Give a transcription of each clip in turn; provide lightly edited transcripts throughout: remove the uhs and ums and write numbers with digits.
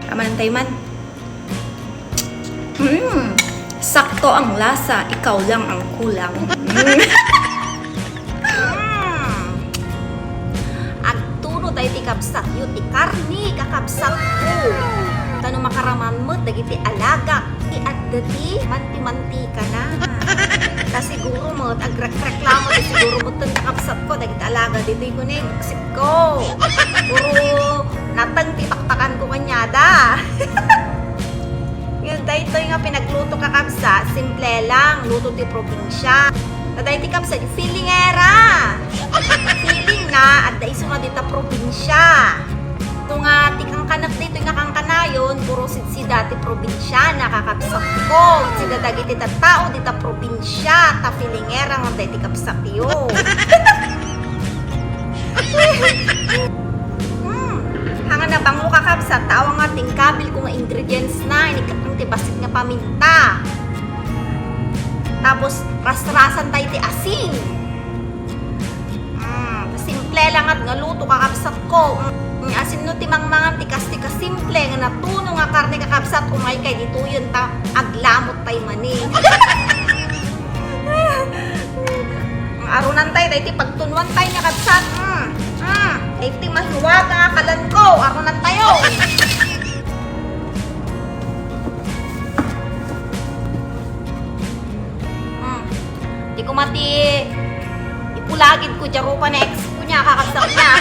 Tama ng tayman. Sakto ang lasa, ikaw lang ang kulang. Agtuno tayo ti kabsat yu ti karni kakabsat ko. Tano makaraman mo dagiti alaga ti addati manti-manti ka na. Siguro mo agreklamo ti siguro mo tun kakabsat ko dagiti alaga dito'y ko na buksip ko. Puro natang ti pakpakan ko kanyada. Yun dahil ito yung pinagluto kakabsa, simple lang, luto ti probinsya. Dahil ti kabsa, feeling era. Feeling na, at dahil nga dita probinsya. Ito nga, tikang kanak dito yung nakangkanayon, puro si dati probinsya, nakakabsak ko. Sida dagi tita tao, dita probinsya, ta feeling era nga dahil ti kabsak yun. Hanga na banglo kakabsa, tao nga ting kabil kung ingredients na, inikatang tibasit nga paminta. Tapos, ras-rasan tayo ti asin. Simple lang at nga luto kakabsat ko. Asin no ti mangmangan ti kas simple nga natuno nga karne kakabsat umay kay dito yun ta aglamot tayo mani. Arunan tayo ti pagtunuan tayo nga kabsat. Iti mahiwag ang akalan ko. Arunan tayo. Di ko mati ipulagid ko jarupa na ex ko niya kakabsat niya.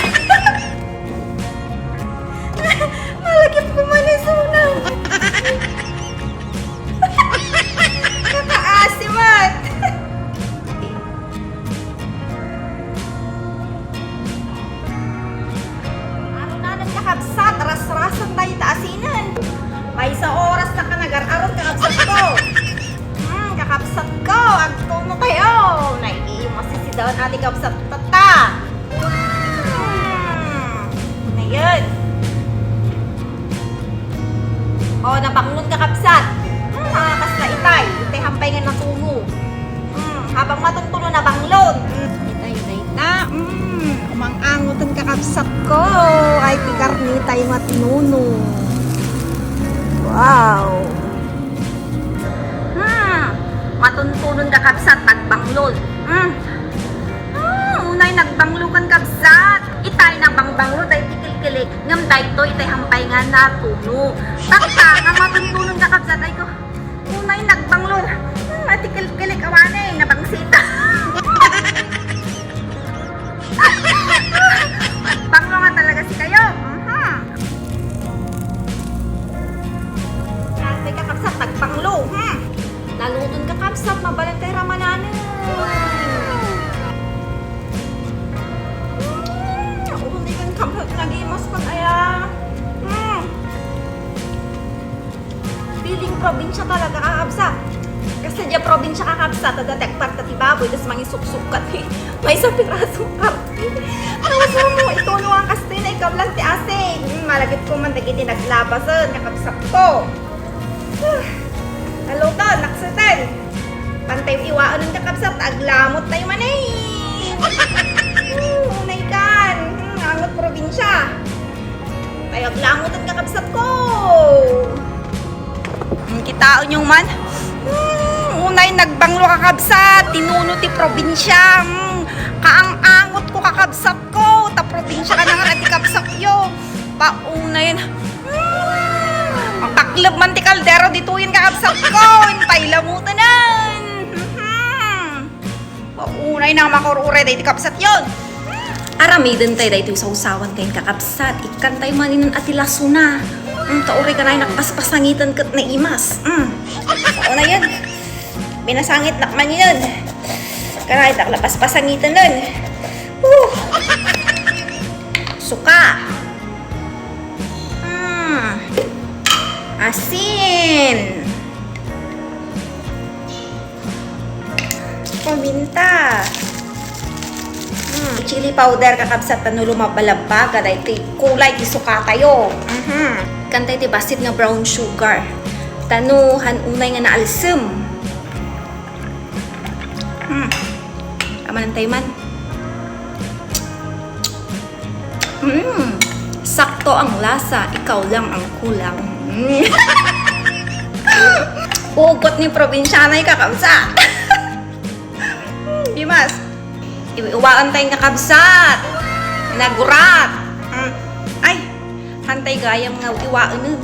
Malagip ko manisunan. Kakaasimat. Kakabsat, ras-rasan tayo taasinan. May sa oras na ka nag-araron kakabsat ko. Kakabsat ko, agtuno kayo. Naiiyo masisidawan natin kakabsat tata. Ngayon. Nabanglon kakabsat. Kasla itay. Itay hampay nga natuno. Habang matuntuno na banglon. Itay na. Umangangotan kakabsat ko. Ay, ti karnita yung matinuno. Wow. Matuntunon kakabsat, nagbanglon. Unay nagbanglukan kabsat. Itay na bangbanglo, day tikil-kilik. Ngam day to, itay hampay nga natuno. Takta, nga matuntunon kakabsat. Ay ko, unay nagbanglo. Tikil-kilik, awanay, nabangsita. Banglo nga talaga si kayo. May kakabsat, nagbanglo. Laluton kakabsat, mabalantay ramananan. Ako hindi kan kabsat nag-imas pag aya. Feeling probinsya talaga kakabsat. Kasi dyan probinsya kakabsat, nadatek parta ti baboy, tas mangisuk-sukat may sa pirasong karti. Ano mo, itulo ang kastina, ikaw lang ti asin. Malagit ko man dagiti naglabasan, kakabsat ko. Nalutan, naksutan. Pantay iwaan ng kakabsat, aglamot tayo man eh. Unay kan, angot probinsya. Tayo aglamot ang kakabsat ko. Kitaon yung man. Unay nagbanglo kakabsat, tinuno ti probinsya. Kaang-angot ko kakabsat ko. Ta probinsya ka na nga ti kabsat yo. Paunayin. Ang taklab man ti kaldero dito yun kakabsat ko. Intay lamutanan. Paunay na makurure dahi ti kabsat yun. Aramidin tayo dahi sa usawan kayo kakabsat. Ikan tayo maninan at ilasuna. Tauri ka na yung nakapaspasangitan kat na imas. Pauna yun. Binasangit nakman yun. Karay, naklapaspasangitan nun. Suka. Asin. Paminta. Chili powder kakabsat na lumabalabag. Kaday, kulay isuka tayo. Kantay ti basit nga brown sugar. Tanuhan unay nga naalsem. Tama ng tayman. Sakto ang lasa, ikaw lang ang kulang. Ugot ni probinsyana kakabsat. Dimas, iwaan tayong kakabsat. Nagurat. Ay, hantay gayam nga iwaan nun.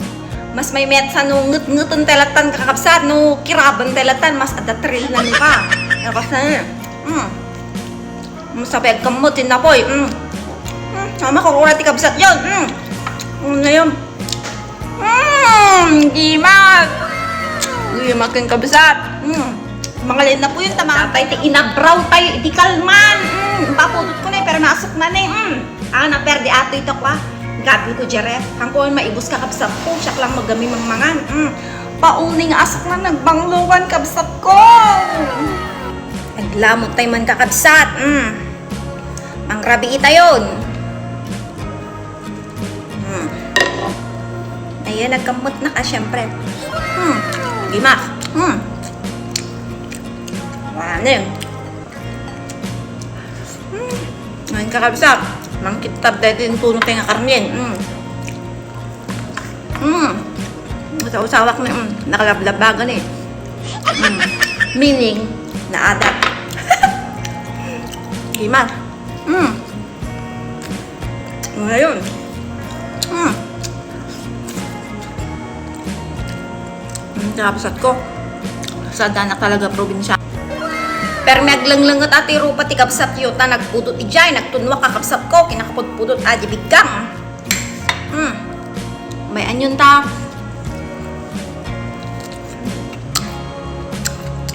Mas may metsa no ngut-ngutan telatan kakabsat, no kiraban telatan, mas adatril na ka. Kasi, masabay kamutin na po, makukulat ikabsat yun, ngayon, Dimas, makin kabsat, mga liit na po yun, tama. Tatay, inabraw tayo, di kalman, papudot ko na pero nasok na na perdi ato ito kwa. Gabi ko jere, hang ko maibos ka kabsat ko, siya lang magami mangan. Pauning asok na nagbangluwan kabsat ko. Naglamot tayo man kakabsat. Ang rabi ita yun. Ayan, nagkamot na ka syempre. Gimak. Ano yun? Ngayon kakabsat. Mangkitab dahil din puno tayo nga karnyen. Usawak na nakalablabagan eh. Meaning, naadap. Gimat. Ngayon. Nakapasat ko. Sa danak talaga probinsya. Pero naglanglangot ati rupa ti kapsat yuta nagpudot ijay, nagtunwa kakapsat ko, kinakapudpudot adi biggang. May anyon ta.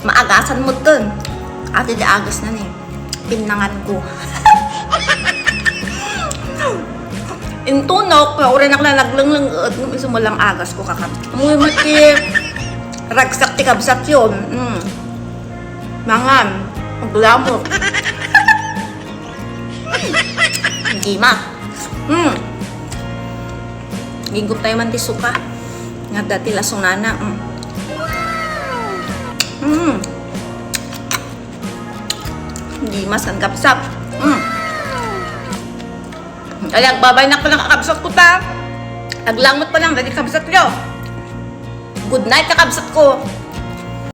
Maagasan mo dun. Ati di agas na ni. Pinangan ko. Intunok, uri na naglanglangot, nung isumulang agas ko kakapsat. Muy mati. Ragsak ti kapsat yun. Mangan, maglamok. Gima. Gigup tayo man ti suka. Nga dati lasong nana. Gima san kapsap. Kaya babay na ko lang kakabsat ko ta. Aglangot pa lang, dati kapsat nyo. Good night kakabsat ko.